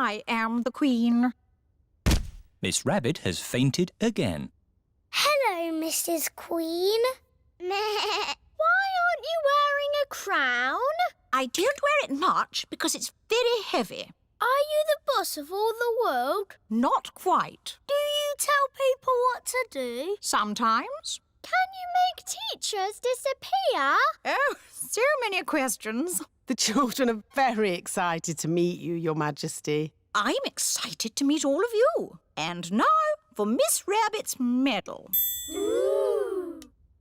I am the Queen. Miss Rabbit has fainted again. Hello, Mrs. Queen. Why aren't you wearing a crown? I don't wear it much because it's very heavy. Are you the boss of all the world? Not quite. Do you tell people what to do? Sometimes. Can you make teachers disappear? Oh, so many questions. The children are very excited to meet you, Your Majesty. I'm excited to meet all of you. And now for Miss Rabbit's medal. Ooh.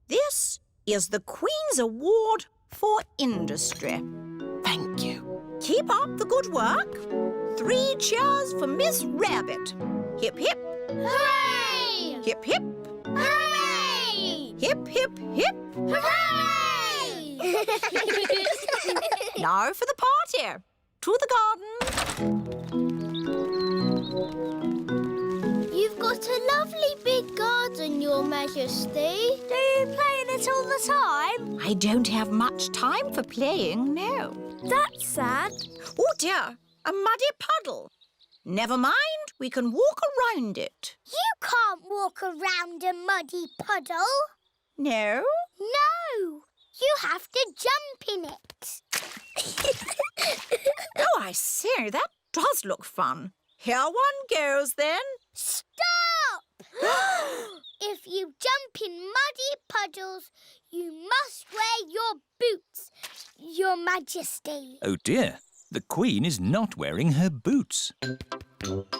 This is the Queen's Award for Industry. Thank you. Keep up the good work. 3 cheers for Miss Rabbit. Hip, hip. Hooray! Hip, hip. Hooray! Hip, hip, hip. Hooray! Now for the party. To the garden. You've got a lovely big garden, Your Majesty. Do you play in it all the time? I don't have much time for playing, no. That's sad. Oh dear, a muddy puddle. Never mind, we can walk around it. You can't walk around a muddy puddle. No? No, you have to jump in it. Oh, I see, that does look fun. Here one goes then. Stop! If you jump in muddy puddles, you must wear your boots, Your Majesty. Oh dear, the Queen is not wearing her boots. Whee!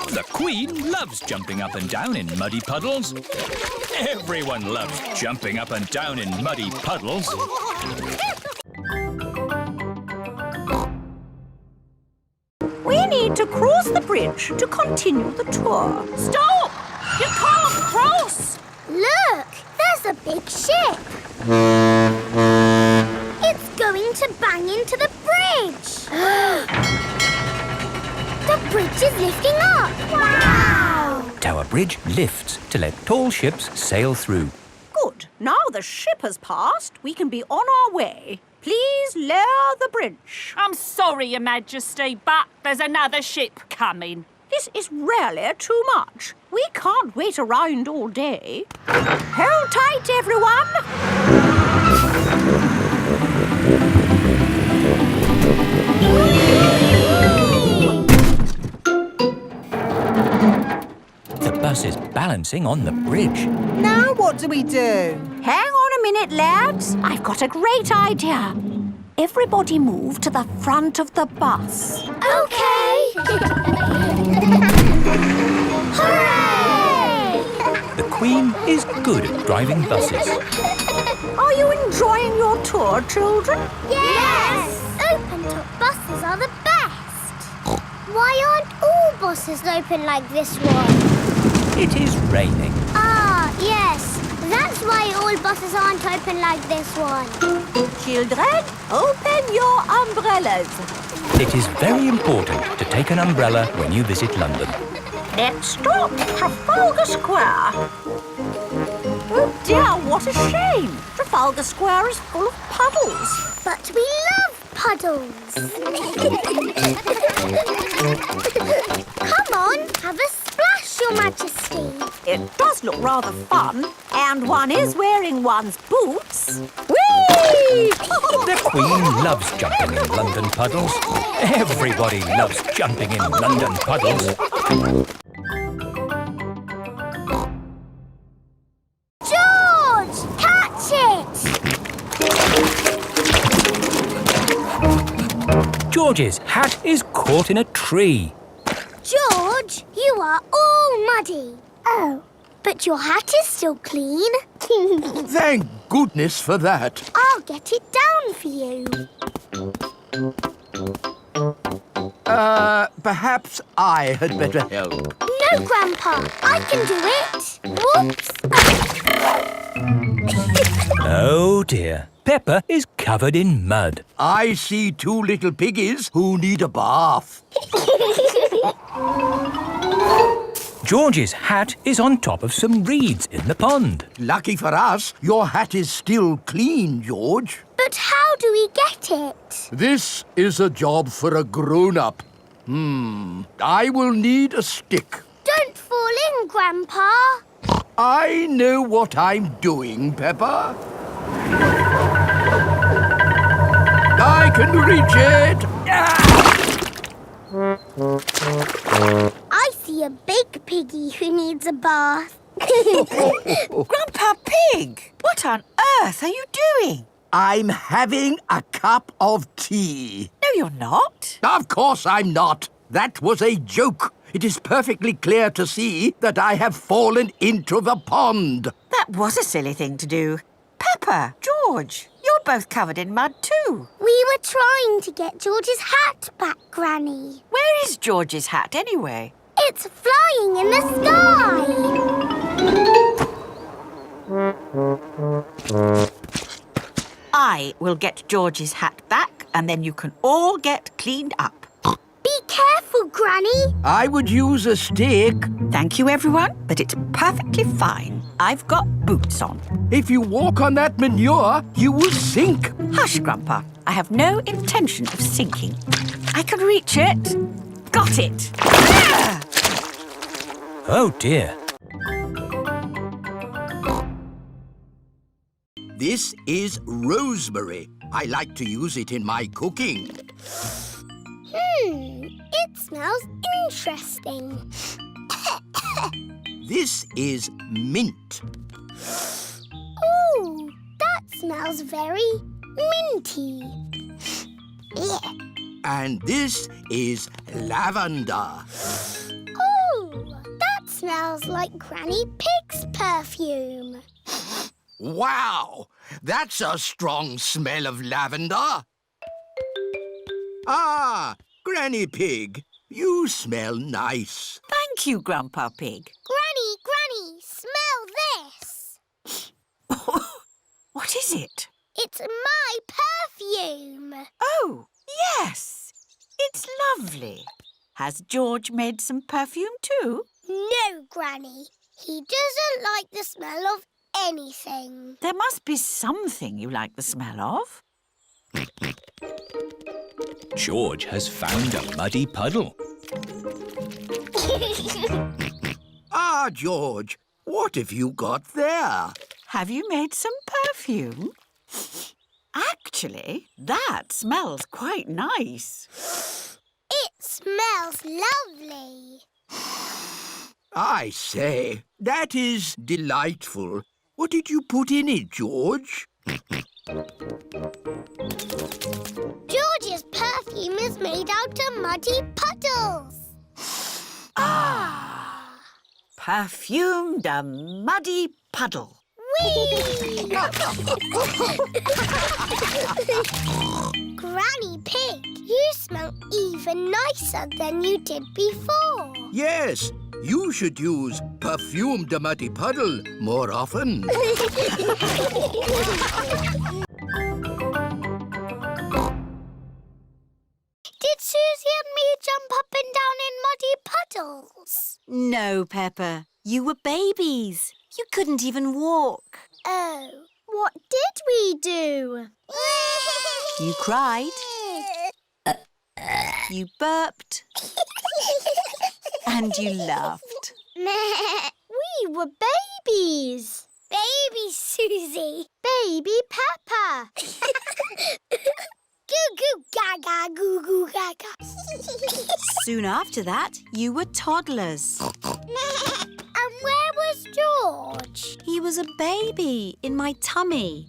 The Queen loves jumping up and down in muddy puddles. Everyone loves jumping up and down in muddy puddles. We need to cross the bridge to continue the tour. Stop! You can't cross! Look, there's a big ship. It's going to bang into the bridge. The bridge is lifting up. Wow! Tower Bridge lifts to let tall ships sail through. Good. Now the ship has passed, we can be on our way. Please lower the bridge. I'm sorry, Your Majesty, but there's another ship coming. This is really too much. We can't wait around all day. Hold tight, everyone. The bus is balancing on the bridge. Now what do we do? Hang on a minute, lads. I've got a great idea. Everybody move to the front of the bus. Okay. Hooray! The Queen is good at driving buses. Are you enjoying your tour, children? Yes! Open-top buses are the best. Why aren't all buses open like this one? It is raining. Ah, yes. That's why all buses aren't open like this one. Children, open your umbrellas. It is very important to take an umbrella when you visit London. Let's stop Trafalgar Square. Oh dear, what a shame. Trafalgar Square is full of puddles. But we love puddles. Come on, have a splash, Your Majesty. It does look rather fun, and one is wearing one's boots. Whee! The Queen loves jumping in London puddles. Everybody loves jumping in London puddles. George, catch it! George's hat is caught in a tree. George, you are all muddy. Oh, but your hat is still clean. Thank goodness for that. I'll get it down for you. Perhaps I had better help. No, Grandpa, I can do it. Whoops. Oh dear, Peppa is covered in mud. I see 2 little piggies who need a bath. George's hat is on top of some reeds in the pond. Lucky for us, your hat is still clean, George. But But how do we get it? This is a job for a grown-up. I will need a stick. Don't fall in, Grandpa. I know what I'm doing, Peppa. I can reach it. I see a big piggy who needs a bath. Grandpa Pig, what on earth are you doing? I'm having a cup of tea. No, you're not. Of course I'm not. That was a joke. It is perfectly clear to see that I have fallen into the pond. That was a silly thing to do. Peppa, George, you're both covered in mud too. We were trying to get George's hat back, Granny. Where is George's hat anyway? It's flying in the sky. I will get George's hat back and then you can all get cleaned up. Be careful, Granny. I would use a stick. Thank you, everyone, but it's perfectly fine. I've got boots on. If you walk on that manure, you will sink. Hush, Grandpa. I have no intention of sinking. I can reach it. Got it. Ah! Oh, dear. This is rosemary. I like to use it in my cooking. It smells interesting. This is mint. Ooh, that smells very minty. And this is lavender. Ooh, that smells like Granny Pig's perfume. Wow! That's a strong smell of lavender. Ah, Granny Pig, you smell nice. Thank you, Grandpa Pig. Granny, smell this. What is it? It's my perfume. Oh, yes. It's lovely. Has George made some perfume too? No, Granny. He doesn't like the smell of anything. There must be something you like the smell of. George has found a muddy puddle. Ah, George, what have you got there? Have you made some perfume? Actually, that smells quite nice. It smells lovely. I say, that is delightful. What did you put in it, George? George's perfume is made out of muddy puddles. Perfumed a muddy puddle. Whee! Granny Pig, you smell even nicer than you did before. Yes, you should use perfumed muddy puddle more often. Did Susie and me jump up and down in muddy puddles? No, Peppa. You were babies. You couldn't even walk. Oh, what did we do? You cried. You burped. And you laughed. We were babies. Baby Susie. Baby Peppa. Goo goo gaga, goo goo gaga. Soon after that, you were toddlers. And where was George? He was a baby in my tummy.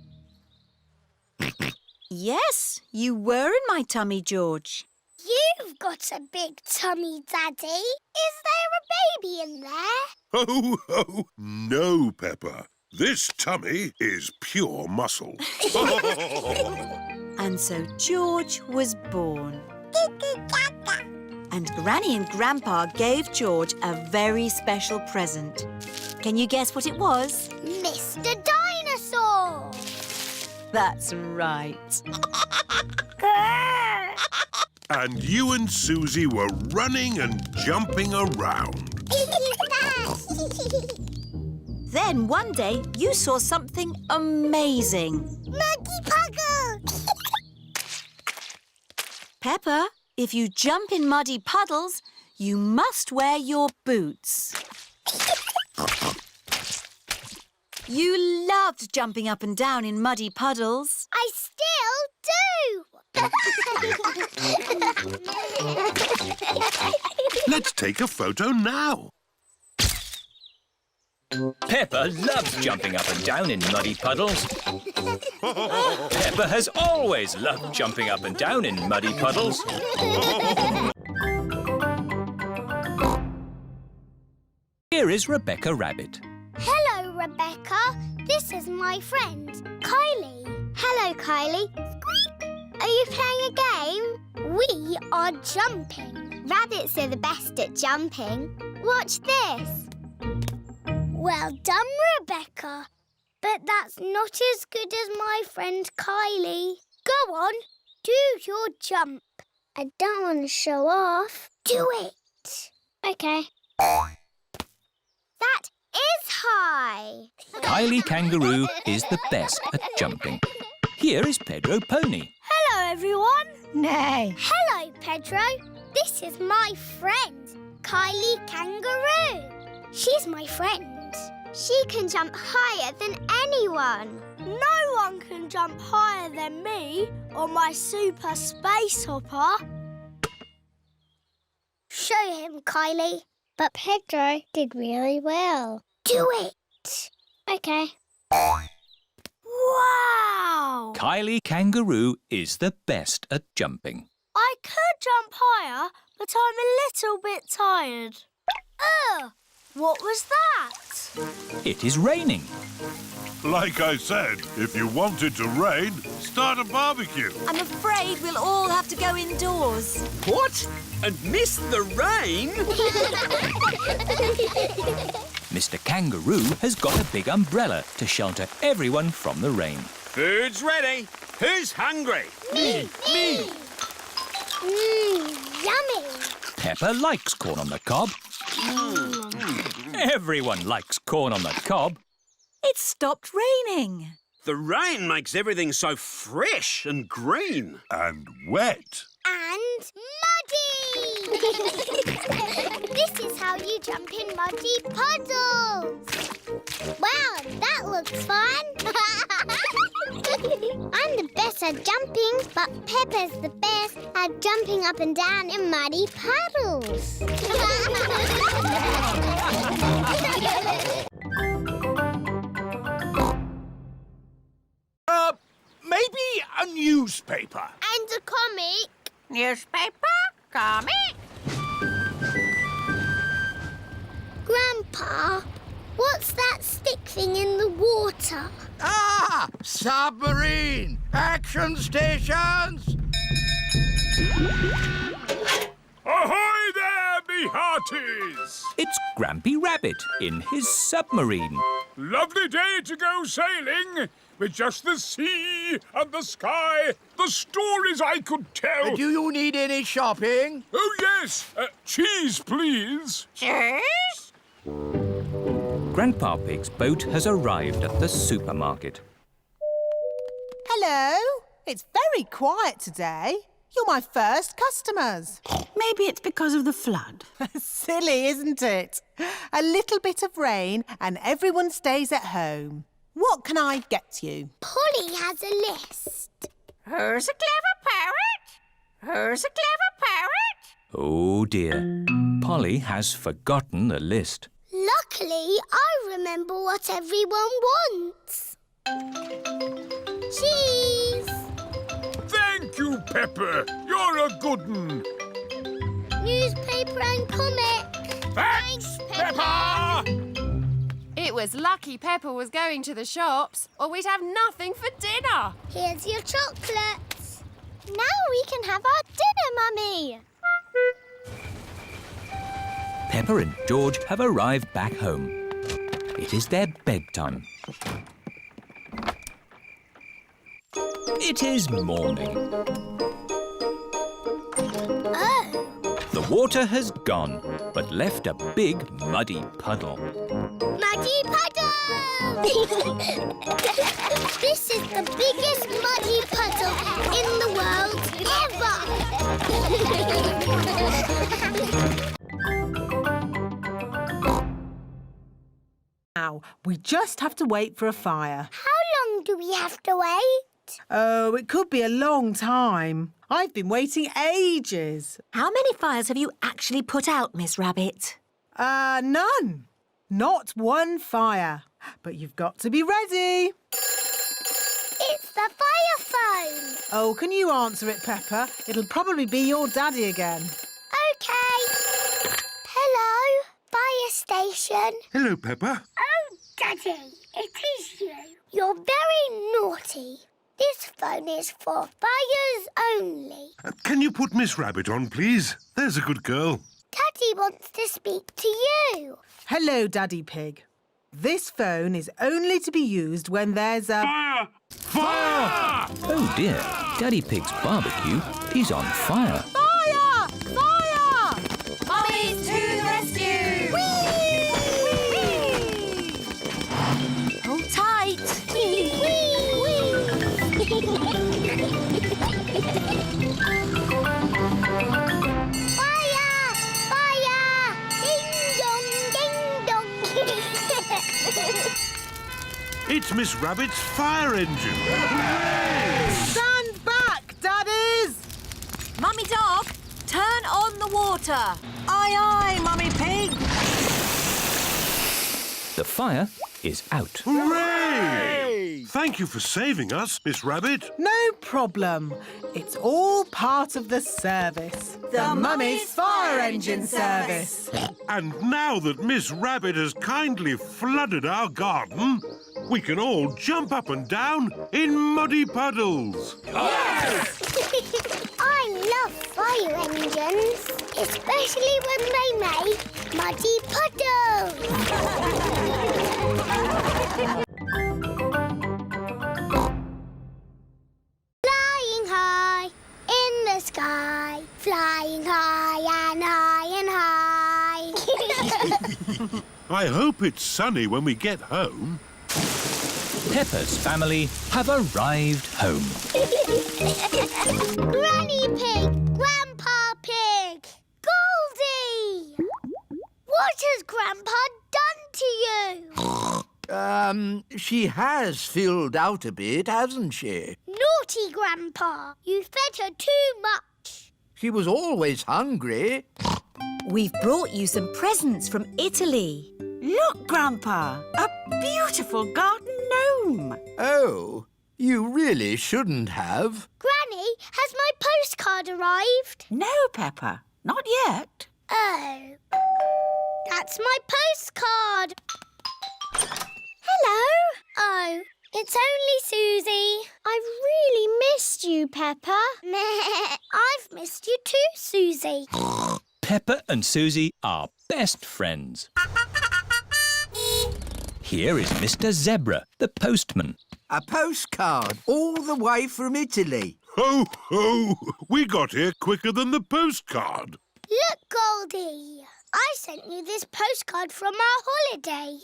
Yes, you were in my tummy, George. You've got a big tummy, Daddy. Is there a baby in there? Ho, ho! No, Peppa. This tummy is pure muscle. And so George was born. And Granny and Grandpa gave George a very special present. Can you guess what it was? Mr. Dinosaur. That's right. And you and Susie were running and jumping around. Then one day you saw something amazing. Muggy Puggle. Peppa, if you jump in muddy puddles, you must wear your boots. You loved jumping up and down in muddy puddles. I still do! Let's take a photo now. Peppa loves jumping up and down in muddy puddles. Peppa has always loved jumping up and down in muddy puddles. Here is Rebecca Rabbit. Hello, Rebecca. This is my friend, Kylie. Hello, Kylie. Are you playing a game? We are jumping. Rabbits are the best at jumping. Watch this. Well done, Rebecca. But that's not as good as my friend Kylie. Go on, do your jump. I don't want to show off. Do it. OK. That is high. Kylie Kangaroo is the best at jumping. Here is Pedro Pony. Hello, everyone. Nay. Hello, Pedro. This is my friend, Kylie Kangaroo. She's my friend. She can jump higher than anyone. No one can jump higher than me or my super space hopper. Show him, Kylie. But Pedro did really well. Do it. OK. Wow! Kylie Kangaroo is the best at jumping. I could jump higher, but I'm a little bit tired. Ugh! What was that? It is raining. Like I said, if you want it to rain, start a barbecue. I'm afraid we'll all have to go indoors. What? And miss the rain? Mr. Kangaroo has got a big umbrella to shelter everyone from the rain. Food's ready. Who's hungry? Me! Yummy! Peppa likes corn on the cob. Everyone likes corn on the cob. It's stopped raining. The rain makes everything so fresh and green. And wet. And muddy! This is how you jump in muddy puddles. Wow, that looks fun. I'm the best at jumping, but Peppa's the best at jumping up and down in muddy puddles. Maybe a newspaper. And a comic. Newspaper, comic. Grandpa, what's that stick thing in the water? Ah! Submarine! Action stations! Ahoy there, me hearties! It's Grampy Rabbit in his submarine. Lovely day to go sailing with just the sea and the sky, the stories I could tell. Do you need any shopping? Oh, yes. Cheese, please. Cheese? Grandpa Pig's boat has arrived at the supermarket. Hello. It's very quiet today. You're my first customers. Maybe it's because of the flood. Silly, isn't it? A little bit of rain and everyone stays at home. What can I get you? Polly has a list. Who's a clever parrot? Who's a clever parrot? Oh dear, Polly has forgotten the list. Luckily, I remember what everyone wants. Cheese! Thank you, Pepper. You're a good un. Newspaper and comic. Thanks, Peppa! It was lucky Peppa was going to the shops, or we'd have nothing for dinner. Here's your chocolates. Now we can have our dinner, Mummy. Peppa and George have arrived back home. It is their bedtime. It is morning. Oh. The water has gone, but left a big muddy puddle. Muddy puddle! This is the biggest muddy puddle in the world ever! just have to wait for a fire. How long do we have to wait? Oh, it could be a long time. I've been waiting ages. How many fires have you actually put out, Miss Rabbit? None. Not one fire. But you've got to be ready. It's the fire phone. Oh, can you answer it, Peppa? It'll probably be your daddy again. OK. Hello, fire station. Hello, Peppa. Oh, Daddy, it is you. You're very naughty. This phone is for fires only. Can you put Miss Rabbit on, please? There's a good girl. Daddy wants to speak to you. Hello, Daddy Pig. This phone is only to be used when there's a... Fire! Fire! Oh dear, Daddy Pig's barbecue is on fire. Fire! Fire! Mummies to the rescue! Hold tight. Fire! Fire! Ding dong, ding dong. It's Miss Rabbit's fire engine. Stand back, Daddies! Mummy Dog, turn on the water. Aye, aye, Mummy Pig. The fire is out. Hooray! Thank you for saving us, Miss Rabbit. No problem. It's all part of the service. The Mummy's Fire Engine Service. And now that Miss Rabbit has kindly flooded our garden, we can all jump up and down in muddy puddles. I love fire engines, especially when they make muddy puddles. Flying high in the sky, flying high and high and high. I hope it's sunny when we get home. Peppa's family have arrived home. Granny Pig, Grandpa Pig, Goldie! What has Grandpa done to you? She has filled out a bit, hasn't she? Naughty Grandpa, you fed her too much. She was always hungry. We've brought you some presents from Italy. Look, Grandpa, a beautiful garden gnome. Oh, you really shouldn't have. Granny, has my postcard arrived? No, Peppa, not yet. Oh, that's my postcard. Hello. Oh, it's only Susie. I've really missed you, Peppa. I've missed you too, Susie. Peppa and Susie are best friends. Here is Mr. Zebra, the postman. A postcard all the way from Italy. Ho, ho! We got here quicker than the postcard. Look, Goldie. I sent you this postcard from our holiday.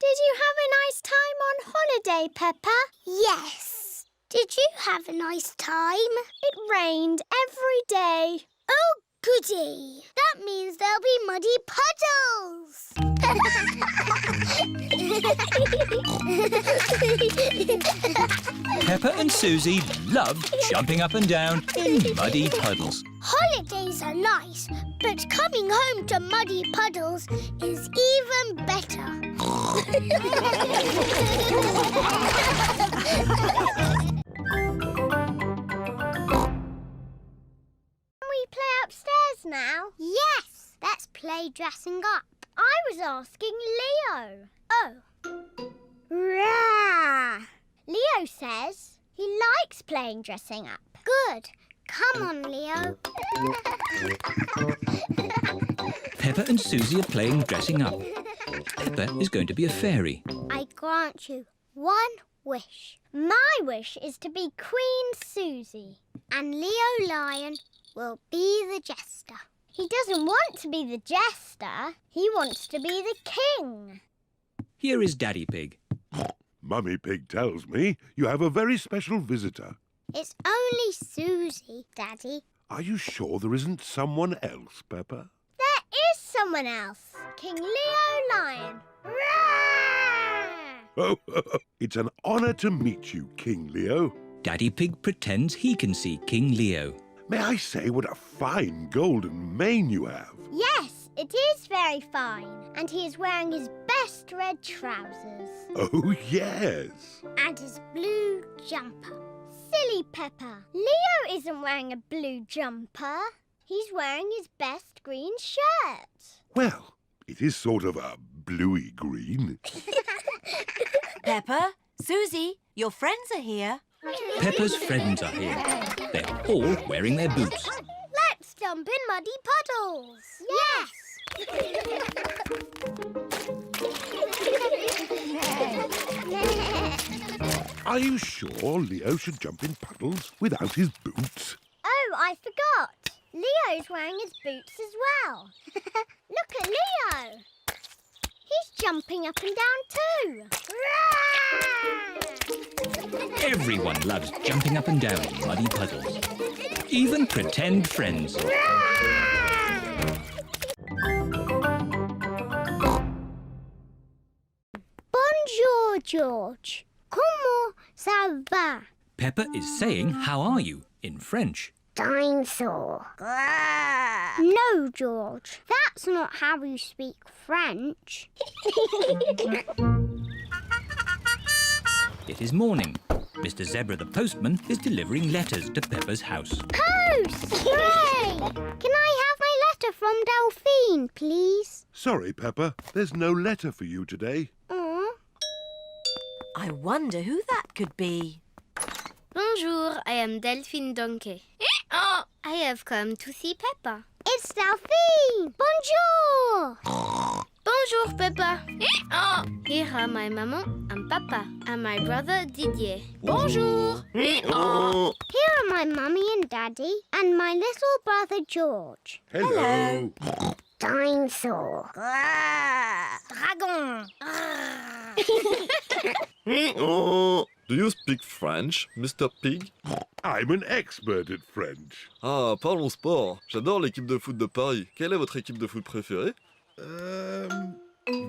Did you have a nice time on holiday, Peppa? Yes. Did you have a nice time? It rained every day. Oh, goody. That means there'll be muddy puddles. Peppa and Susie love jumping up and down in muddy puddles. Holidays are nice, but coming home to muddy puddles is even better. Can we play upstairs now? Yes, let's play dressing up. I was asking Leo. Oh. Rah! Leo says he likes playing dressing up. Good. Come on, Leo. Peppa and Susie are playing dressing up. Peppa is going to be a fairy. I grant you one wish. My wish is to be Queen Susie, and Leo Lion will be the jester. He doesn't want to be the jester. He wants to be the king. Here is Daddy Pig. Mummy Pig tells me you have a very special visitor. It's only Susie, Daddy. Are you sure there isn't someone else, Peppa? There is someone else. King Leo Lion. Roar! It's an honour to meet you, King Leo. Daddy Pig pretends he can see King Leo. May I say what a fine golden mane you have? Yes, it is very fine. And he is wearing his best red trousers. Oh, yes. And his blue jumper. Silly Peppa. Leo isn't wearing a blue jumper. He's wearing his best green shirt. Well, it is sort of a bluey green. Peppa, Susie, your friends are here. Peppa's friends are here. They're all wearing their boots. Let's jump in muddy puddles. Yes. Are you sure Leo should jump in puddles without his boots? Oh, I forgot. Leo's wearing his boots as well. Look at Leo. He's jumping up and down too. Everyone loves jumping up and down in muddy puddles. Even pretend friends. Bonjour, George. Comment ça va? Peppa is saying, "How are you?" in French. Dinosaur. No, George. That's not how you speak French. It is morning. Mr. Zebra the postman is delivering letters to Peppa's house. Post! Hooray! Can I have my letter from Delphine, please? Sorry, Peppa. There's no letter for you today. I wonder who that could be. Bonjour, I am Delphine Donkey. I have come to see Peppa. It's Delphine! Bonjour! Bonjour, Peppa. Here are my maman and papa and my brother Didier. Bonjour. Here are my mummy and daddy and my little brother George. Hello. Dinosaur. Dragon. Do you speak French, Mr. Pig? I'm an expert at French. Ah, parlons sport. J'adore l'équipe de foot de Paris. Quelle est votre équipe de foot préférée?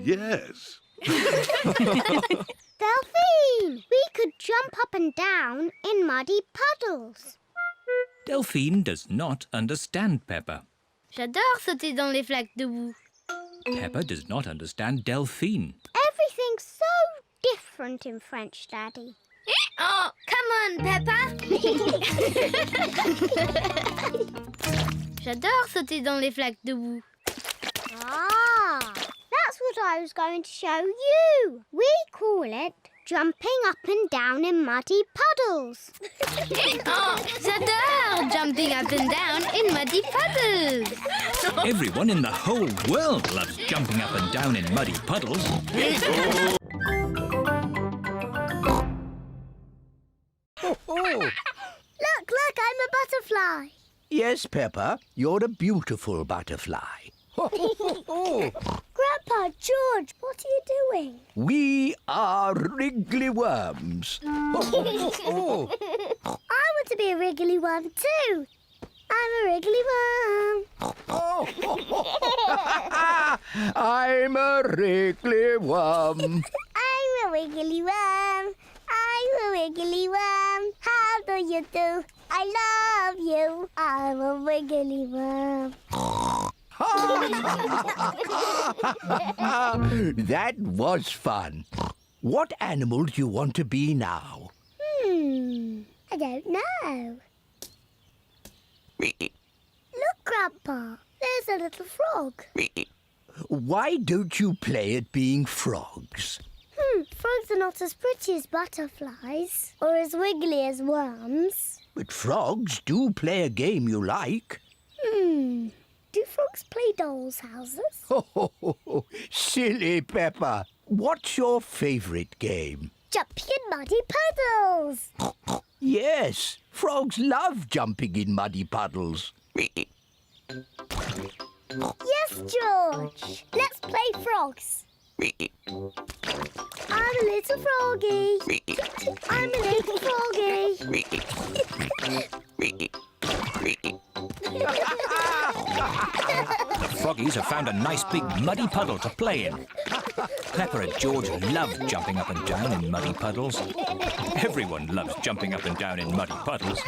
Yes. Delphine, we could jump up and down in muddy puddles. Delphine does not understand Peppa. J'adore sauter dans les flaques de boue. Peppa does not understand Delphine. Everything's so different in French, Daddy. Come on, Peppa. J'adore sauter dans les flaques de boue. Ah, that's what I was going to show you. We call it jumping up and down in muddy puddles. J'adore jumping up and down in muddy puddles. Everyone in the whole world loves jumping up and down in muddy puddles. Look, I'm a butterfly. Yes, Peppa, you're a beautiful butterfly. Grandpa, George, what are you doing? We are wriggly worms. I want to be a wriggly worm too. I'm a wriggly worm. I'm a wriggly worm. I'm a wiggly worm. I'm a wiggly worm. How do you do? I love you. I'm a wiggly worm. That was fun. What animal do you want to be now? I don't know. Look, Grandpa. There's a little frog. Why don't you play at being frogs? Frogs are not as pretty as butterflies or as wiggly as worms. But frogs do play a game you like. Do frogs play dolls' houses? Silly Peppa. What's your favourite game? Jumping in muddy puddles. Yes, frogs love jumping in muddy puddles. Yes, George. Let's play frogs. I'm a little froggy. I'm a little froggy. Froggies have found a nice big muddy puddle to play in. Peppa and George love jumping up and down in muddy puddles. Everyone loves jumping up and down in muddy puddles.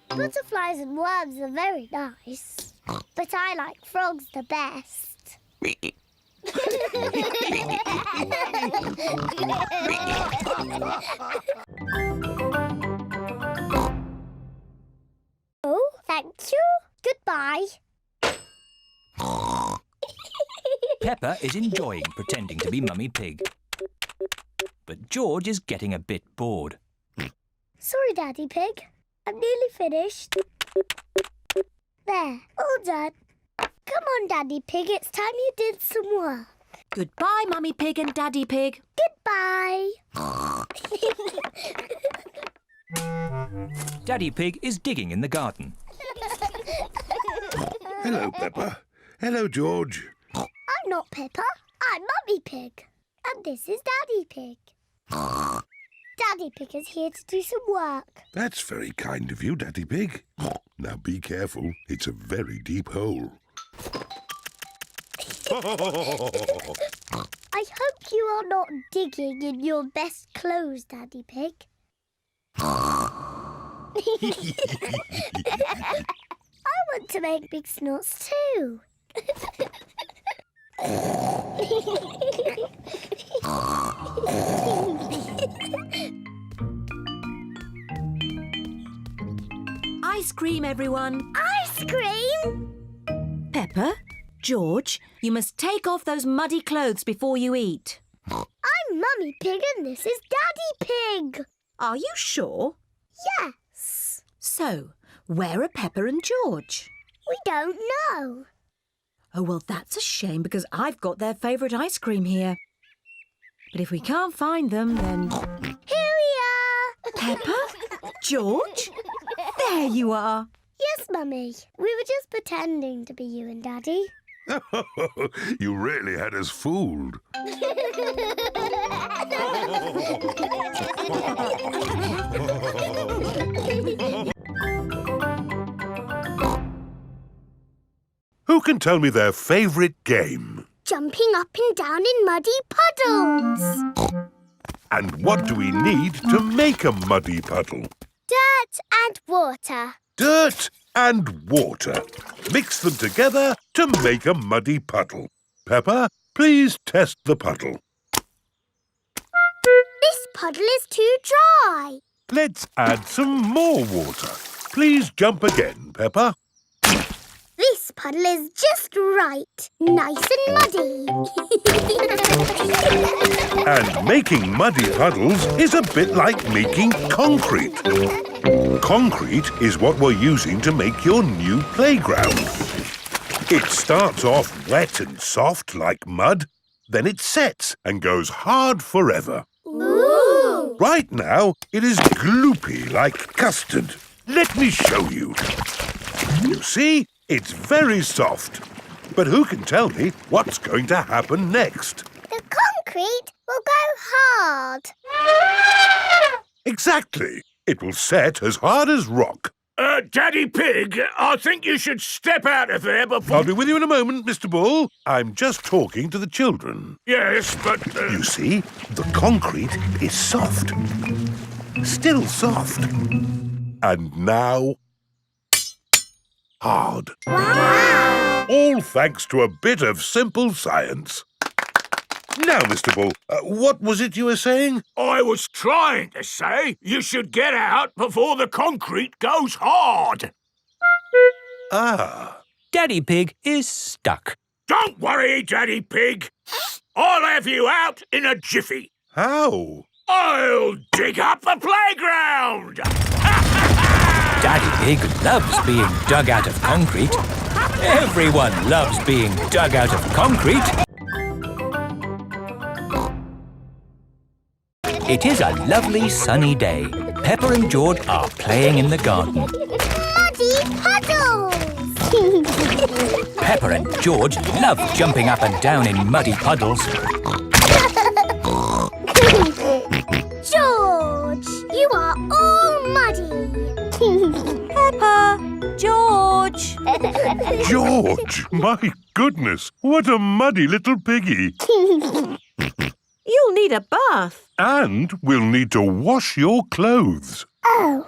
Butterflies and worms are very nice, but I like frogs the best. Oh, thank you. Goodbye. Peppa is enjoying pretending to be Mummy Pig. But George is getting a bit bored. Sorry, Daddy Pig. I'm nearly finished. There, all done. Come on, Daddy Pig, it's time you did some work. Goodbye, Mummy Pig and Daddy Pig. Goodbye. Daddy Pig is digging in the garden. Hello, Peppa. Hello, George. I'm not Peppa. I'm Mummy Pig. And this is Daddy Pig. Daddy Pig is here to do some work. That's very kind of you, Daddy Pig. Now be careful. It's a very deep hole. I hope you are not digging in your best clothes, Daddy Pig. I want to make big snorts too. Ice cream, everyone. Ice cream? Peppa, George, you must take off those muddy clothes before you eat. I'm Mummy Pig and this is Daddy Pig. Are you sure? Yes. So, where are Peppa and George? We don't know. Oh, well, that's a shame because I've got their favourite ice cream here. But if we can't find them, then... Here we are. Peppa? George? There you are. Yes, Mummy. We were just pretending to be you and Daddy. You really had us fooled. Who can tell me their favourite game? Jumping up and down in muddy puddles. And what do we need to make a muddy puddle? Dirt and water. Dirt and water. Mix them together to make a muddy puddle. Peppa, please test the puddle. This puddle is too dry. Let's add some more water. Please jump again, Peppa. This puddle is just right. Nice and muddy. And making muddy puddles is a bit like making concrete. Concrete is what we're using to make your new playground. It starts off wet and soft like mud, then it sets and goes hard forever. Ooh! Right now, it is gloopy like custard. Let me show you. You see, it's very soft. But who can tell me what's going to happen next? The concrete will go hard. Exactly. It will set as hard as rock. Daddy Pig, I think you should step out of there before... I'll be with you in a moment, Mr. Bull. I'm just talking to the children. Yes, but... You see, the concrete is soft. Still soft. And now... hard. Wow! All thanks to a bit of simple science. Now, Mr. Bull, what was it you were saying? I was trying to say you should get out before the concrete goes hard. Ah. Daddy Pig is stuck. Don't worry, Daddy Pig. I'll have you out in a jiffy. How? I'll dig up the playground. Daddy Pig loves being dug out of concrete. Everyone loves being dug out of concrete. It is a lovely sunny day. Peppa and George are playing in the garden. Muddy puddles! Peppa and George love jumping up and down in muddy puddles. George, you are all muddy. Peppa, George. George, my goodness, what a muddy little piggy. You'll need a bath. And we'll need to wash your clothes. Oh.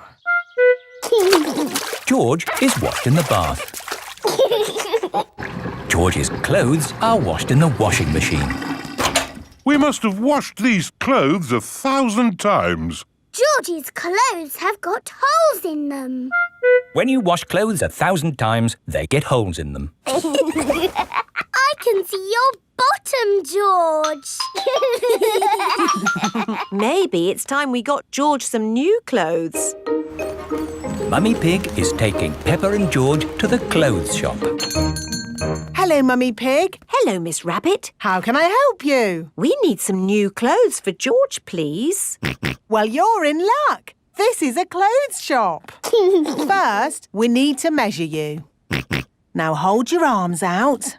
George is washed in the bath. George's clothes are washed in the washing machine. We must have washed these clothes 1,000 times. George's clothes have got holes in them. When you wash clothes 1,000 times, they get holes in them. I can see your bottom, George. Maybe it's time we got George some new clothes. Mummy Pig is taking Peppa and George to the clothes shop. Hello, Mummy Pig. Hello, Miss Rabbit. How can I help you? We need some new clothes for George, please. Well, you're in luck. This is a clothes shop. First, we need to measure you. Now hold your arms out.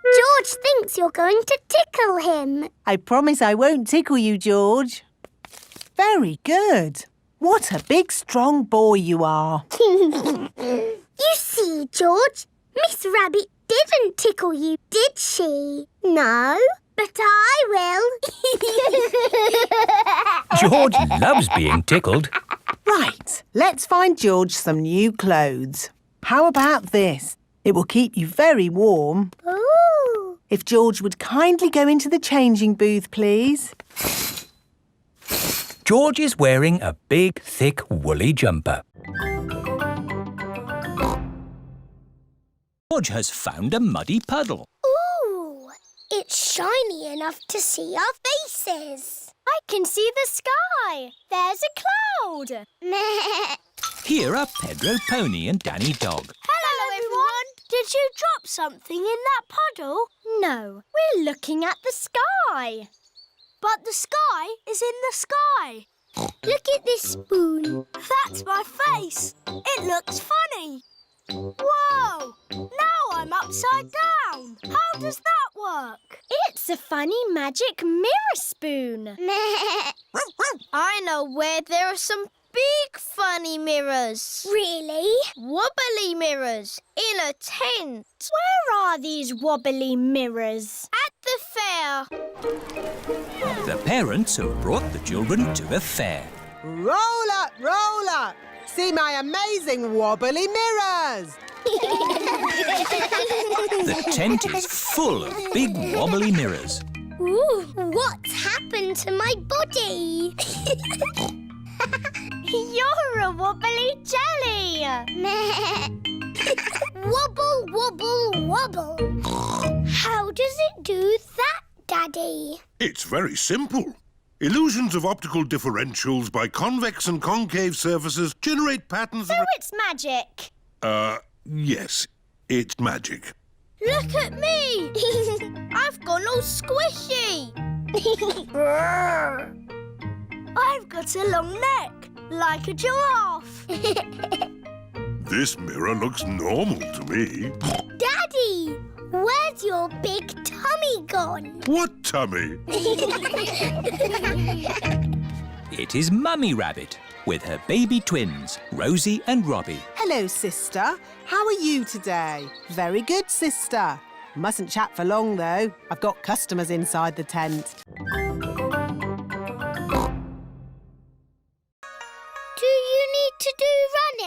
George thinks you're going to tickle him. I promise I won't tickle you, George. Very good. What a big, strong boy you are. You see, George, Miss Rabbit didn't tickle you, did she? No, but I will. George loves being tickled. Right, let's find George some new clothes. How about this? It will keep you very warm. Ooh. If George would kindly go into the changing booth, please. George is wearing a big, thick, woolly jumper. George has found a muddy puddle. Ooh, it's shiny enough to see our faces. I can see the sky. There's a cloud. Here are Pedro Pony and Danny Dog. Hello, everyone. Did you drop something in that puddle? No, we're looking at the sky. But the sky is in the sky. Look at this spoon. That's my face. It looks funny. Whoa! Now I'm upside down. How does that work? It's a funny magic mirror spoon. I know where there are some big funny mirrors. Really? Wobbly mirrors in a tent. Where are these wobbly mirrors? At the fair. The parents have brought the children to the fair. Roll up, roll up. See my amazing wobbly mirrors. The tent is full of big wobbly mirrors. Ooh, what's happened to my body? You're a wobbly jelly. Wobble, wobble, wobble. How does it do that, Daddy? It's very simple. Illusions of optical differentials by convex and concave surfaces generate patterns So it's magic. Yes, it's magic. Look at me. I've gone all squishy. I've got a long neck, like a giraffe. This mirror looks normal to me. Daddy, where's your big tummy gone? What tummy? It is Mummy Rabbit with her baby twins, Rosie and Robbie. Hello, sister. How are you today? Very good, sister. Mustn't chat for long, though. I've got customers inside the tent. Do you need to do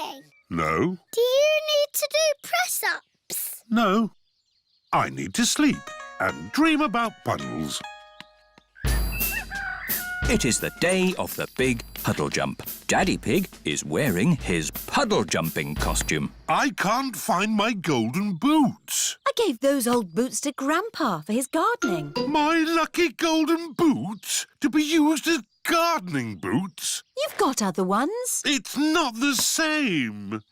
running? No. Do you need to do press-ups? No. I need to sleep and dream about puddles. It is the day of the big puddle jump. Daddy Pig is wearing his puddle jumping costume. I can't find my golden boots. I gave those old boots to Grandpa for his gardening. My lucky golden boots to be used as gardening boots? You've got other ones. It's not the same.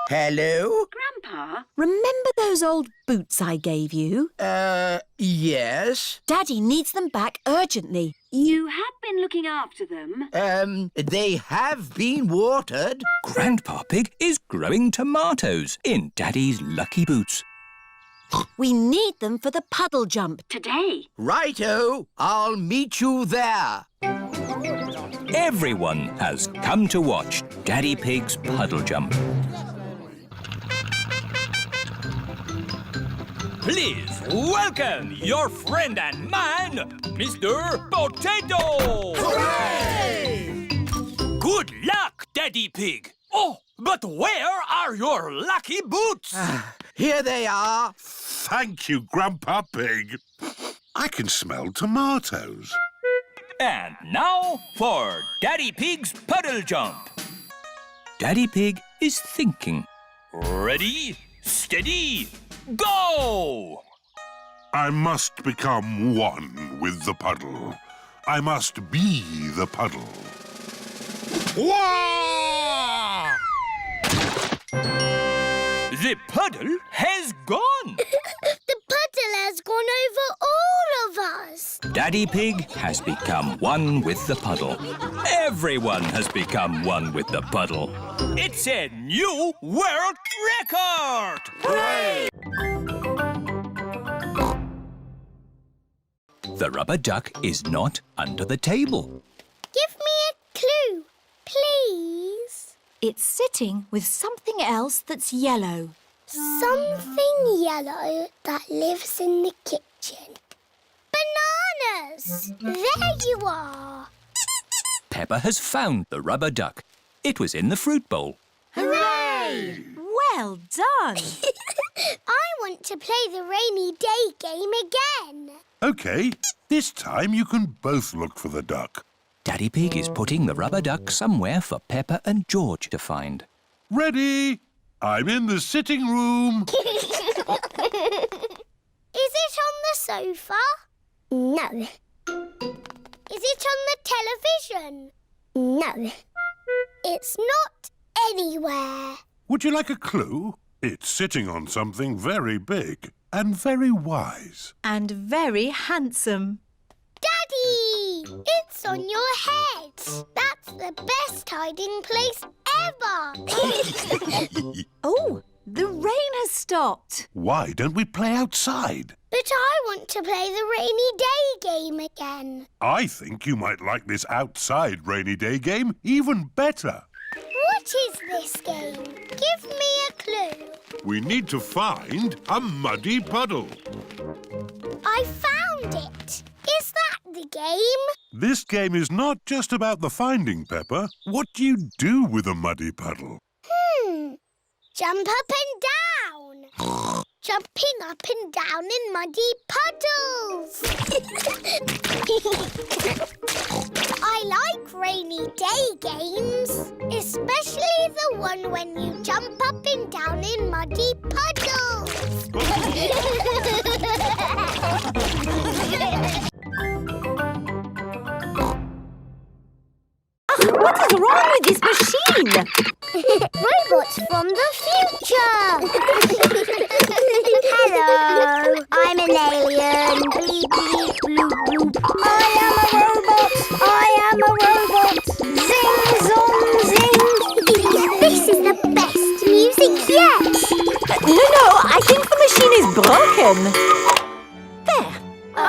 Hello? Grandpa? Remember those old boots I gave you? Yes? Daddy needs them back urgently. You have been looking after them. They have been watered. Grandpa Pig is growing tomatoes in Daddy's lucky boots. We need them for the puddle jump. Today. Righto, I'll meet you there. Everyone has come to watch Daddy Pig's puddle jump. Please welcome your friend and mine, Mr. Potato! Hooray! Good luck, Daddy Pig. Oh, but where are your lucky boots? Here they are. Thank you, Grandpa Pig. I can smell tomatoes. And now for Daddy Pig's puddle jump. Daddy Pig is thinking. Ready, steady, go! I must become one with the puddle. I must be the puddle. Wah! The puddle has gone. The puddle has gone over all of us. Daddy Pig has become one with the puddle. Everyone has become one with the puddle. It's a new world record! Hooray! The rubber duck is not under the table. Give me a clue, please. It's sitting with something else that's yellow. Something yellow that lives in the kitchen. Bananas! There you are. Peppa has found the rubber duck. It was in the fruit bowl. Hooray! Well done! I want to play the rainy day game again. OK, this time you can both look for the duck. Daddy Pig is putting the rubber duck somewhere for Peppa and George to find. Ready? I'm in the sitting room. Is it on the sofa? No. Is it on the television? No. It's not anywhere. Would you like a clue? It's sitting on something very big and very wise. And very handsome. Daddy! It's on your head. That's the best hiding place ever. Oh, the rain has stopped. Why don't we play outside? But I want to play the rainy day game again. I think you might like this outside rainy day game even better. What is this game? Give me a clue. We need to find a muddy puddle. I found it. Is that the game? This game is not just about the finding, Peppa. What do you do with a muddy puddle? Jump up and down. Jumping up and down in muddy puddles. I like rainy day games, especially the one when you jump up and down in muddy puddles. What is wrong with this machine? Robots from the future! Hello, I'm an alien. Bleep, bleep, bloop, bloop. I am a robot! I am a robot! Zing, zong, zing! This is the best music yet! No, I think the machine is broken. There. Oh!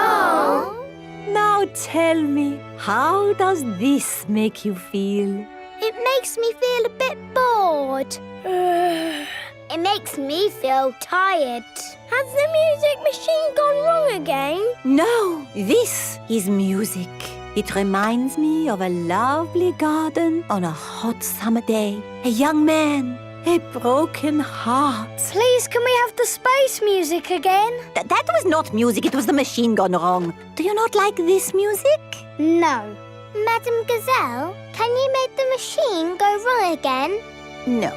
Now tell me, how does this make you feel? It makes me feel a bit bored. It makes me feel tired. Has the music machine gone wrong again? No, this is music. It reminds me of a lovely garden on a hot summer day. A young man, a broken heart. Please, can we have the space music again? That was not music, it was the machine gone wrong. Do you not like this music? No. Madam Gazelle, can you make the machine go wrong again? No.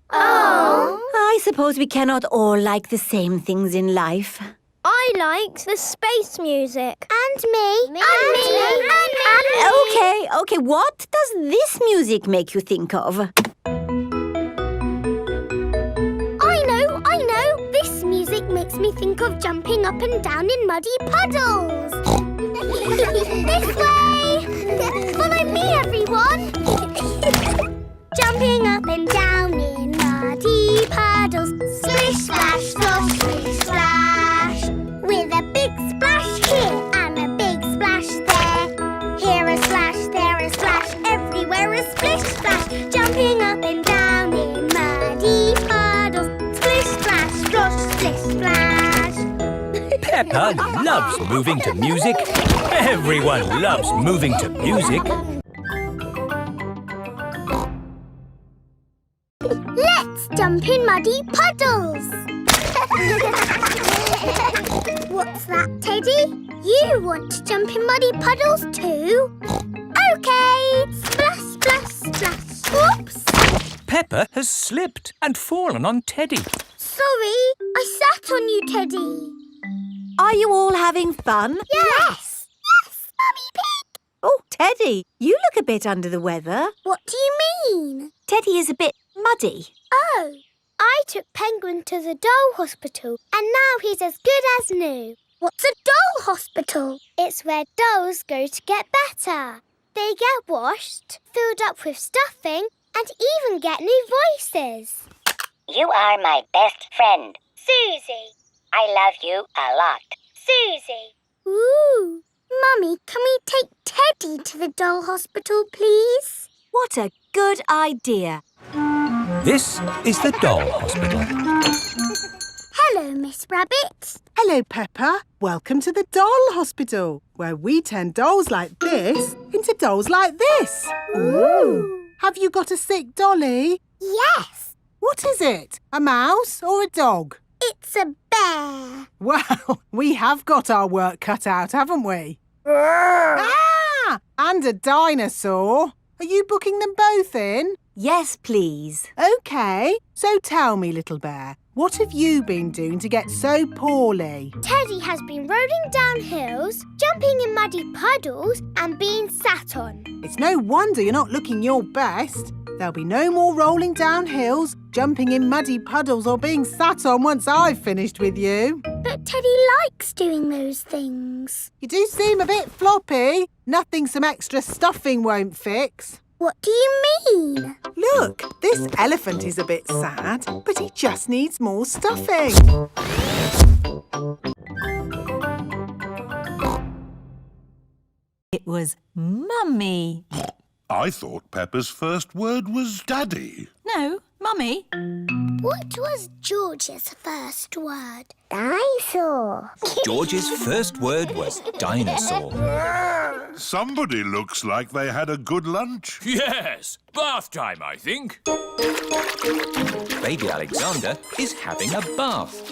Oh. I suppose we cannot all like the same things in life. I liked the space music. And me. And me. And me. Okay, what does this music make you think of? I know. This music makes me think of jumping up and down in muddy puddles. This way! Follow me, everyone! Jumping up and down in muddy puddles. Splish, splash, slosh, splish, splash. With a big splash here and a big splash there. Here a splash, there a splash, everywhere a splish, splash. Jumping up and down in muddy puddles. Splish, splash, slosh, splish, splash. Peppa loves moving to music. Everyone loves moving to music. Let's jump in muddy puddles. What's that, Teddy? You want to jump in muddy puddles too? OK. Splash, splash, splash. Whoops. Peppa has slipped and fallen on Teddy. Sorry, I sat on you, Teddy. Are you all having fun? Yes. Yes, Mummy Pig. Oh, Teddy, you look a bit under the weather. What do you mean? Teddy is a bit muddy. Oh, I took Penguin to the doll hospital and now he's as good as new. What's a doll hospital? It's where dolls go to get better. They get washed, filled up with stuffing and even get new voices. You are my best friend. Susie. I love you a lot. Susie. Ooh. Mummy, can we take Teddy to the doll hospital, please? What a good idea. This is the doll hospital. Hello, Miss Rabbit. Hello, Peppa. Welcome to the doll hospital, where we turn dolls like this into dolls like this. Ooh. Have you got a sick dolly? Yes. What is it? A mouse or a dog? It's a bear. Well, we have got our work cut out, haven't we? Ah! And a dinosaur. Are you booking them both in? Yes, please. OK. So tell me, little bear, what have you been doing to get so poorly? Teddy has been rolling down hills, jumping in muddy puddles and being sat on. It's no wonder you're not looking your best. There'll be no more rolling down hills, jumping in muddy puddles or being sat on once I've finished with you. But Teddy likes doing those things. You do seem a bit floppy. Nothing some extra stuffing won't fix. What do you mean? Look, this elephant is a bit sad, but he just needs more stuffing. It was Mummy. I thought Peppa's first word was Daddy. No, Mummy. What was George's first word? Dinosaur. George's first word was dinosaur. Somebody looks like they had a good lunch. Yes, bath time, I think. Baby Alexander is having a bath.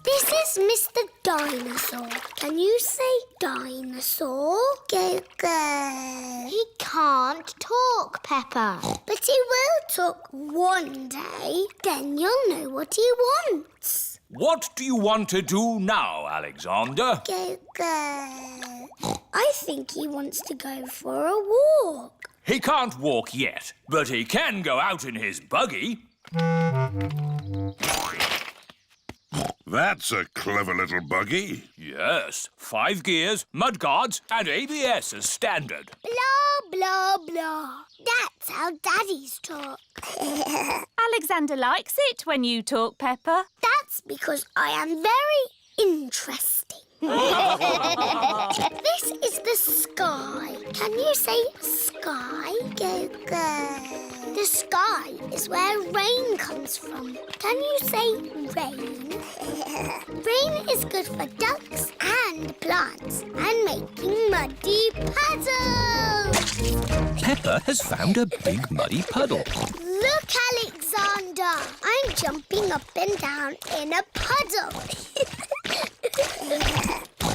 This is Mr. Dinosaur. Can you say dinosaur? Go, go. He can't talk, Peppa. But he will talk one day. Then you'll know what he wants. What do you want to do now, Alexander? Go, go. I think he wants to go for a walk. He can't walk yet, but he can go out in his buggy. That's a clever little buggy. Yes, 5 gears, mudguards and ABS as standard. Blah, blah, blah. That's how daddies talk. Alexander likes it when you talk, Peppa. That's because I am very interesting. This is the sky. Can you say sky? Go, go. The sky is where rain comes from. Can you say rain? Rain is good for ducks and plants and making muddy puddles. Peppa has found a big muddy puddle. Look, Alexander. I'm jumping up and down in a puddle.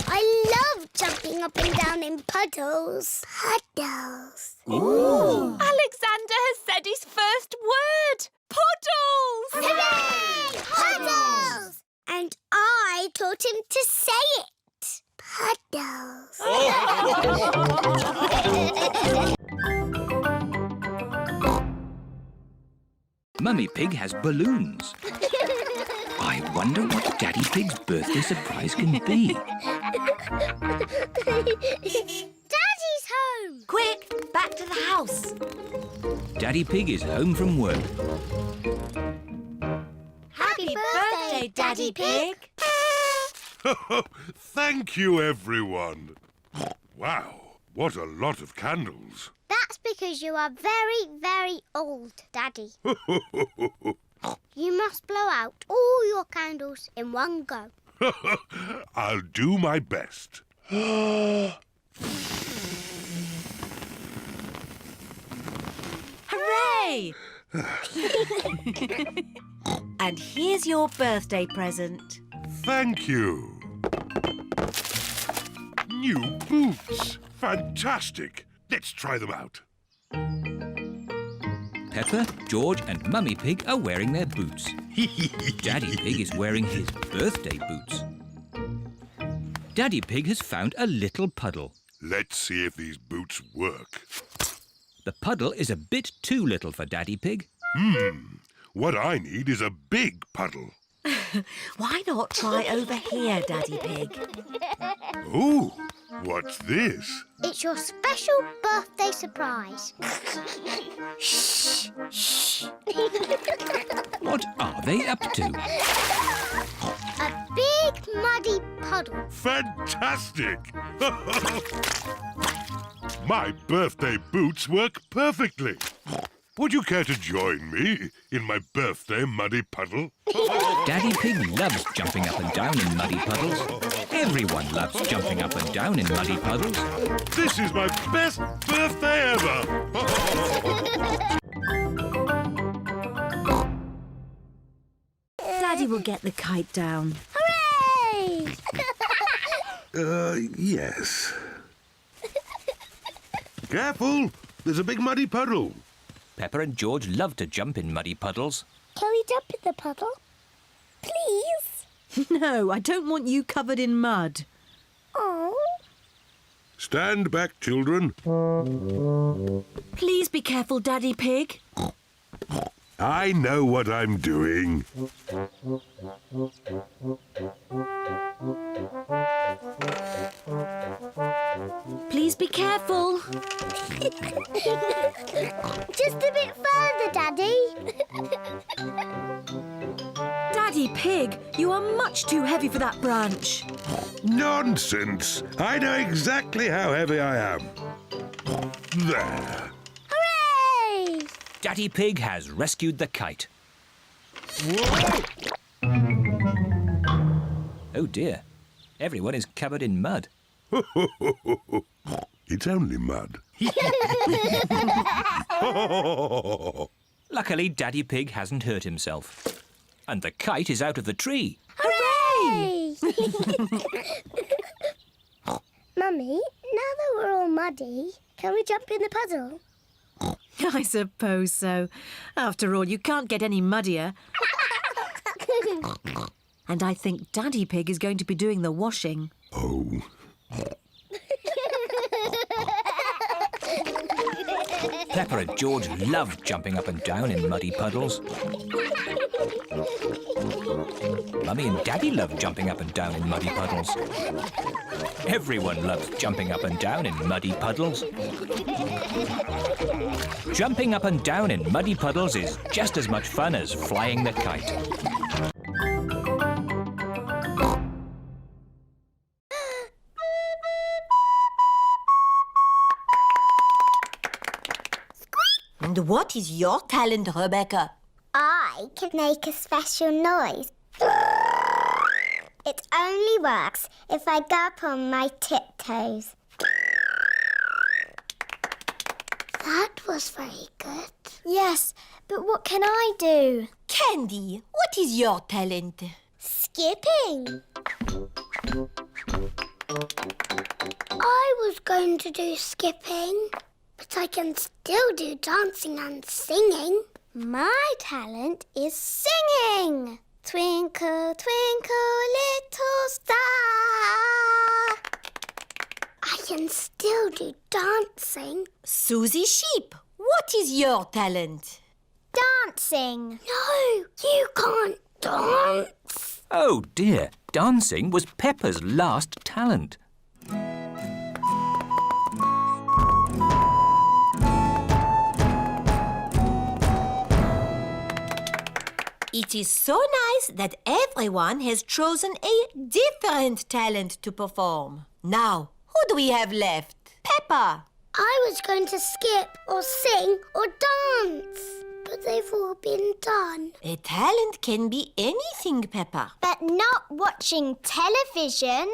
I love jumping up and down in puddles. Puddles. Ooh. Alexander has said his first word. Puddles! Hooray! Puddles! And I taught him to say it. Puddles. Mummy Pig has balloons. I wonder what Daddy Pig's birthday surprise can be. Daddy's home! Quick, back to the house. Daddy Pig is home from work. Happy birthday, Daddy Pig! Thank you, everyone. Wow, what a lot of candles. That's because you are very, very old, Daddy. You must blow out all your candles in one go. I'll do my best. Hooray! And here's your birthday present. Thank you. New boots. Fantastic. Let's try them out. Peppa, George and Mummy Pig are wearing their boots. Daddy Pig is wearing his birthday boots. Daddy Pig has found a little puddle. Let's see if these boots work. The puddle is a bit too little for Daddy Pig. What I need is a big puddle. Why not try over here, Daddy Pig? Ooh, what's this? It's your special birthday surprise. Shh, shh. What are they up to? A big muddy puddle. Fantastic! My birthday boots work perfectly. Would you care to join me in my birthday muddy puddle? Daddy Pig loves jumping up and down in muddy puddles. Everyone loves jumping up and down in muddy puddles. This is my best birthday ever! Daddy will get the kite down. Hooray! Yes. Careful! There's a big muddy puddle. Peppa and George love to jump in muddy puddles. Can we jump in the puddle? Please? No, I don't want you covered in mud. Oh. Stand back, children. Please be careful, Daddy Pig. I know what I'm doing. Please be careful. Just a bit further, Daddy. Daddy Pig, you are much too heavy for that branch. Nonsense! I know exactly how heavy I am. There. Hooray! Daddy Pig has rescued the kite. Whoa! Oh dear, everyone is covered in mud. It's only mud. Luckily, Daddy Pig hasn't hurt himself. And the kite is out of the tree. Hooray! Mummy, now that we're all muddy, can we jump in the puddle? I suppose so. After all, you can't get any muddier. And I think Daddy Pig is going to be doing the washing. Oh. Peppa and George love jumping up and down in muddy puddles. Mummy and Daddy love jumping up and down in muddy puddles. Everyone loves jumping up and down in muddy puddles. Jumping up and down in muddy puddles is just as much fun as flying the kite. And what is your talent, Rebecca? I can make a special noise. It only works if I go up on my tiptoes. That was very good. Yes, but what can I do? Candy, what is your talent? Skipping. I was going to do skipping, but I can still do dancing and singing. My talent is singing. Twinkle, twinkle, little star. I can still do dancing. Susie Sheep, what is your talent? Dancing. No, you can't dance. Oh dear, dancing was Peppa's last talent. It is so nice that everyone has chosen a different talent to perform. Now, who do we have left? Peppa. I was going to skip or sing or dance. but they've all been done. A talent can be anything, Peppa. But not watching television.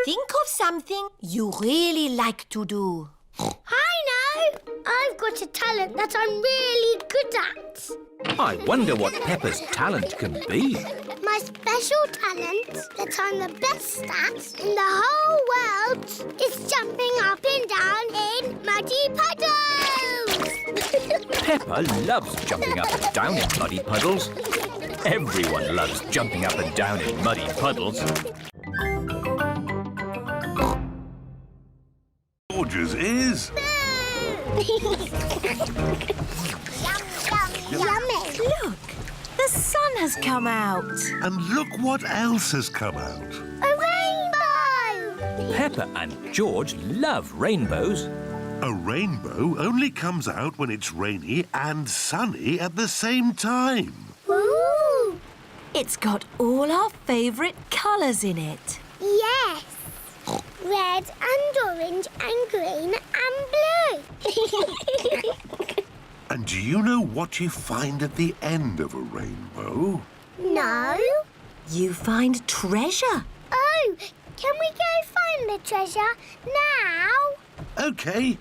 Think of something you really like to do. I know! I've got a talent that I'm really good at. I wonder what Peppa's talent can be. My special talent that I'm the best at in the whole world is jumping up and down in muddy puddles. Peppa loves jumping up and down in muddy puddles. Everyone loves jumping up and down in muddy puddles. George's is... Yummy. Look, the sun has come out. And look what else has come out. A rainbow! Peppa and George love rainbows. A rainbow only comes out when it's rainy and sunny at the same time. Ooh! It's got all our favourite colours in it. Yes! Red and orange and green and blue. And do you know what you find at the end of a rainbow? No? You find treasure. Oh, can we go find the treasure now? OK.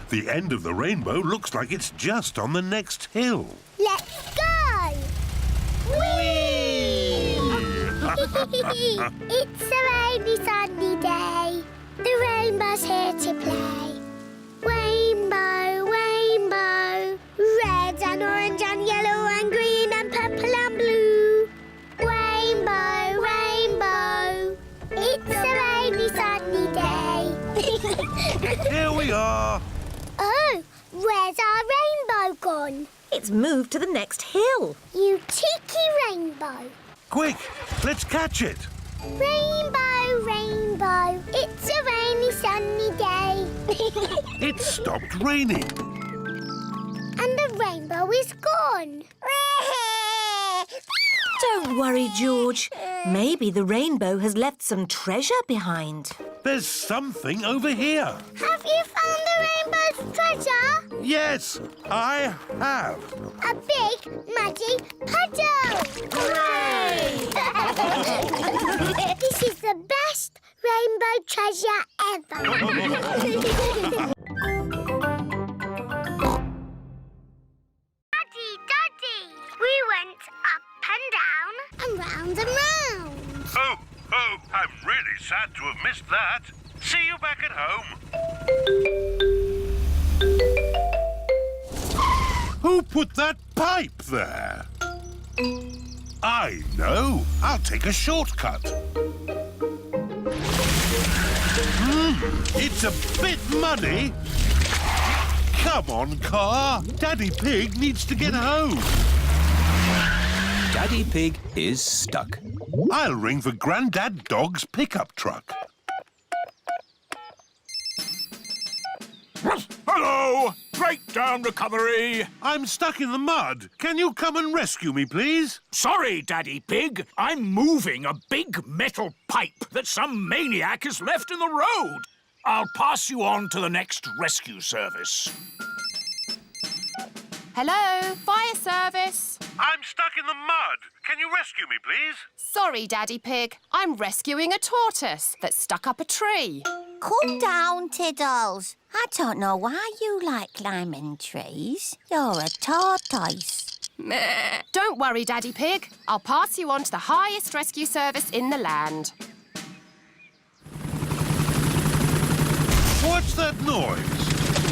The end of the rainbow looks like it's just on the next hill. Let's go! Whee! It's a rainy, sunny day. The rainbow's here to play. Rainbow, rainbow, red and orange and yellow and green and purple and blue. Rainbow, rainbow, it's a rainy, sunny day. Here we are. Oh, where's our rainbow gone? It's moved to the next hill. You cheeky rainbow. Quick, let's catch it. Rainbow, rainbow, it's a rainy, sunny day. It stopped raining. And the rainbow is gone. Don't worry, George. Maybe the rainbow has left some treasure behind. There's something over here. Have you found the rainbow's treasure? Yes, I have. A big, muddy puddle! Hooray! This is the best rainbow treasure ever. Daddy, we went up and down and round and round. Oh, I'm really sad to have missed that. See you back at home. Who put that pipe there? I know. I'll take a shortcut. It's a bit muddy. Come on, car. Daddy Pig needs to get home. Daddy Pig is stuck. I'll ring for Grandad Dog's pickup truck. Hello! Breakdown recovery! I'm stuck in the mud. Can you come and rescue me, please? Sorry, Daddy Pig. I'm moving a big metal pipe that some maniac has left in the road. I'll pass you on to the next rescue service. Hello, fire service. I'm stuck in the mud. Can you rescue me, please? Sorry, Daddy Pig. I'm rescuing a tortoise that's stuck up a tree. Calm down, Tiddles. I don't know why you like climbing trees. You're a tortoise. Meh. Don't worry, Daddy Pig. I'll pass you on to the highest rescue service in the land. What's that noise?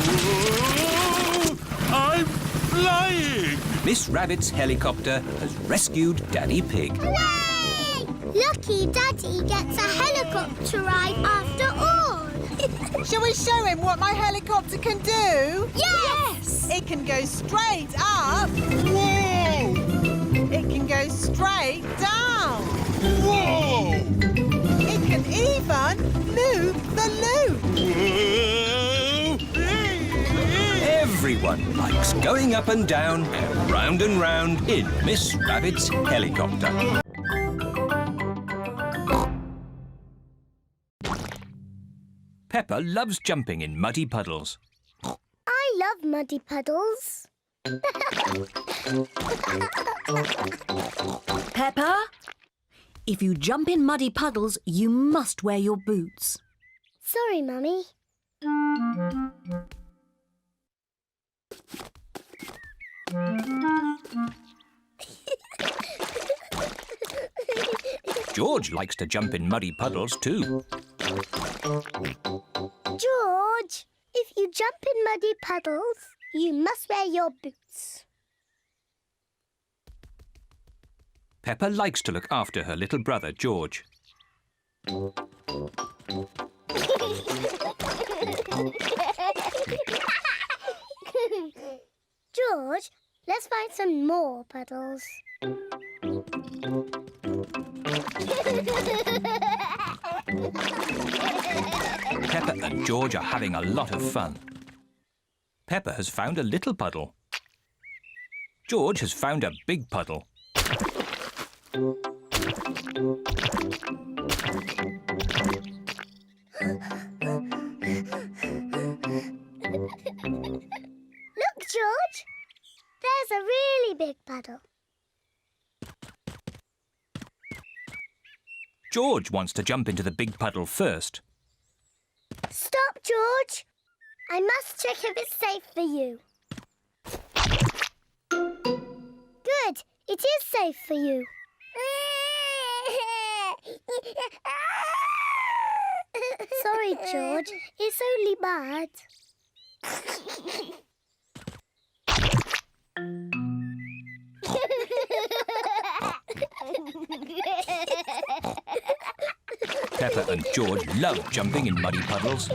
Whoa! I'm flying! Miss Rabbit's helicopter has rescued Daddy Pig. Hooray! Lucky Daddy gets a helicopter ride after all. Shall we show him what my helicopter can do? Yes! It can go straight up. Whoa! It can go straight down. Whoa! It can even move the loop. Everyone likes going up and down and round in Miss Rabbit's helicopter. Peppa loves jumping in muddy puddles. I love muddy puddles. Peppa, if you jump in muddy puddles, you must wear your boots. Sorry, Mummy. George likes to jump in muddy puddles too. George, if you jump in muddy puddles, you must wear your boots. Peppa likes to look after her little brother, George. George, let's find some more puddles. Peppa and George are having a lot of fun. Peppa has found a little puddle. George has found a big puddle. Look, George. There's a really big puddle. George wants to jump into the big puddle first. Stop, George. I must check if it's safe for you. Good. It is safe for you. Sorry, George. It's only bad. Peppa and George love jumping in muddy puddles.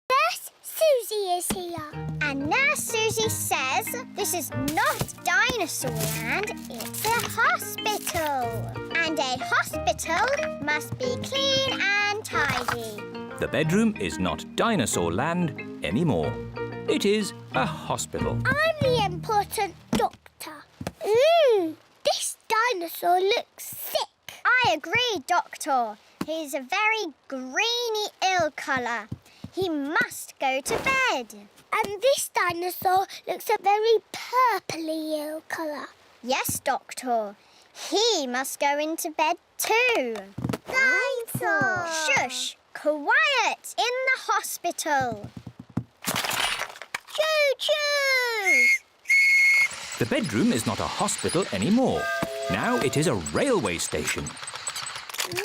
Nurse Susie is here. And Nurse Susie says this is not dinosaur land, it's a hospital. And a hospital must be clean and tidy. The bedroom is not dinosaur land anymore. It is a hospital. I'm the important doctor. This dinosaur looks sick. I agree, Doctor. He's a very greeny ill colour. He must go to bed. And this dinosaur looks a very purpley ill colour. Yes, Doctor. He must go into bed too. Dinosaur! Shush! Quiet in the hospital. Choo-choo! The bedroom is not a hospital anymore. Now it is a railway station. No.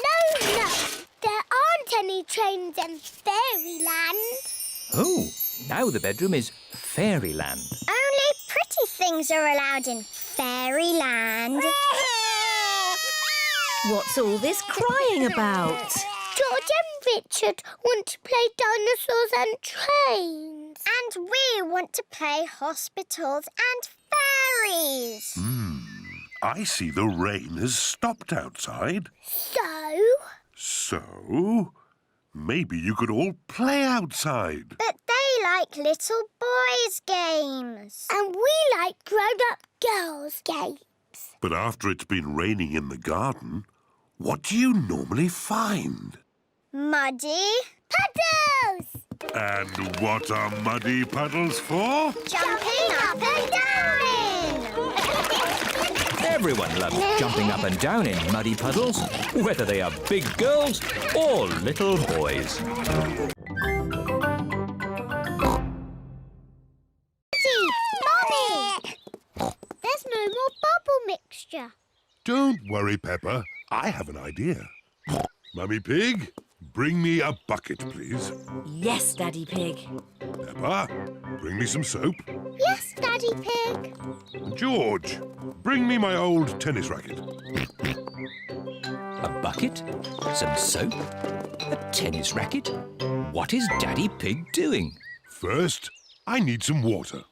There aren't any trains in Fairyland. Oh, now the bedroom is Fairyland. Only pretty things are allowed in Fairyland. What's all this crying about? George and Richard want to play dinosaurs and trains. And we want to play hospitals and fairies. I see the rain has stopped outside. So, maybe you could all play outside. But they like little boys' games. And we like grown-up girls' games. But after it's been raining in the garden, what do you normally find? Muddy puddles! And what are muddy puddles for? Jumping up and down in! Everyone loves jumping up and down in muddy puddles, whether they are big girls or little boys. Mommy! There's no more bubble mixture. Don't worry, Peppa. I have an idea. Mummy Pig, bring me a bucket, please. Yes, Daddy Pig. Peppa, bring me some soap. Yes, Daddy Pig. George, bring me my old tennis racket. A bucket? Some soap? A tennis racket? What is Daddy Pig doing? First, I need some water.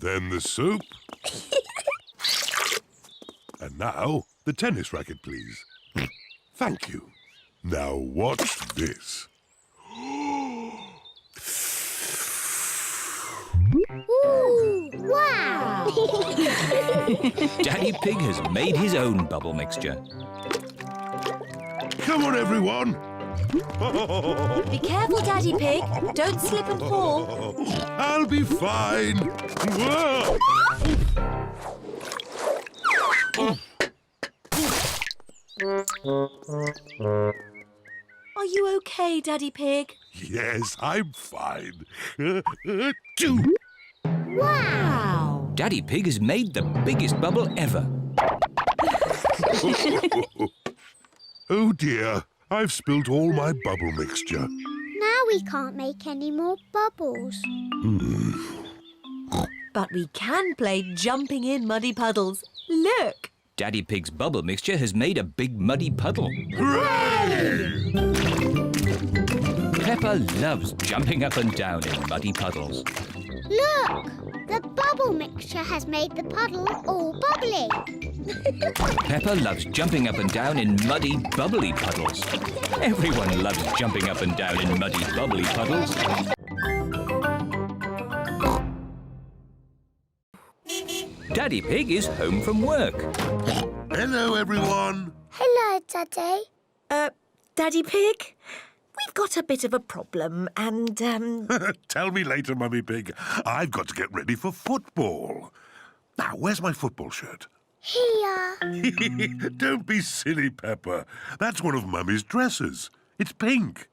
Then the soap. And now, the tennis racket, please. Thank you. Now watch this. Ooh, wow! Daddy Pig has made his own bubble mixture. Come on, everyone. Be careful, Daddy Pig. Don't slip and fall. I'll be fine. Whoa. Are you okay, Daddy Pig? Yes, I'm fine. Wow! Daddy Pig has made the biggest bubble ever. Oh dear, I've spilt all my bubble mixture. Now we can't make any more bubbles. But we can play jumping in muddy puddles. Look! Daddy Pig's bubble mixture has made a big muddy puddle. Hooray! Peppa loves jumping up and down in muddy puddles. Look! The bubble mixture has made the puddle all bubbly. Peppa loves jumping up and down in muddy, bubbly puddles. Everyone loves jumping up and down in muddy, bubbly puddles. Daddy Pig is home from work. Hello, everyone. Hello, Daddy. Daddy Pig? We've got a bit of a problem and, Tell me later, Mummy Pig. I've got to get ready for football. Now, where's my football shirt? Here. Don't be silly, Peppa. That's one of Mummy's dresses. It's pink.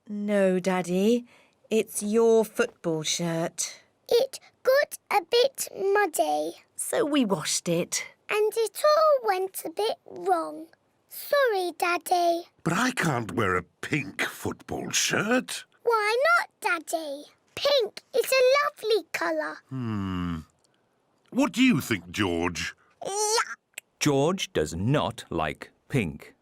No, Daddy. It's your football shirt. It got a bit muddy. So we washed it. And it all went a bit wrong. Sorry, Daddy. But I can't wear a pink football shirt. Why not, Daddy? Pink is a lovely colour. What do you think, George? Yuck! George does not like pink.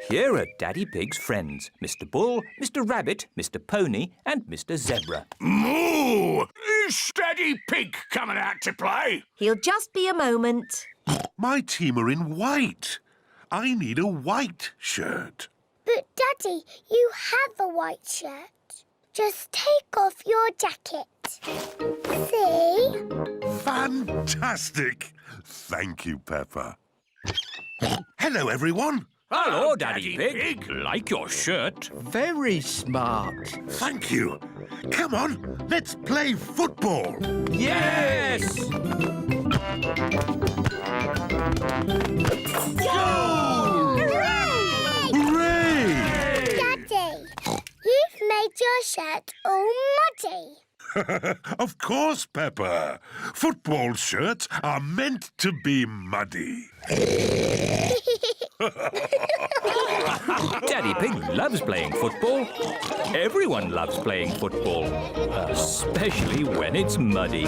Here are Daddy Pig's friends, Mr. Bull, Mr. Rabbit, Mr. Pony and Mr. Zebra. Moo! Is Daddy Pig coming out to play? He'll just be a moment. My team are in white. I need a white shirt. But, Daddy, you have a white shirt. Just take off your jacket. See? Fantastic. Thank you, Peppa. Hello, everyone. Hello, Daddy Pig. Like your shirt. Very smart. Thank you. Come on, let's play football. Yes! Go! Hooray! Hooray! Daddy, you've made your shirt all muddy. Of course, Peppa. Football shirts are meant to be muddy. Daddy Pig loves playing football. Everyone loves playing football, especially when it's muddy.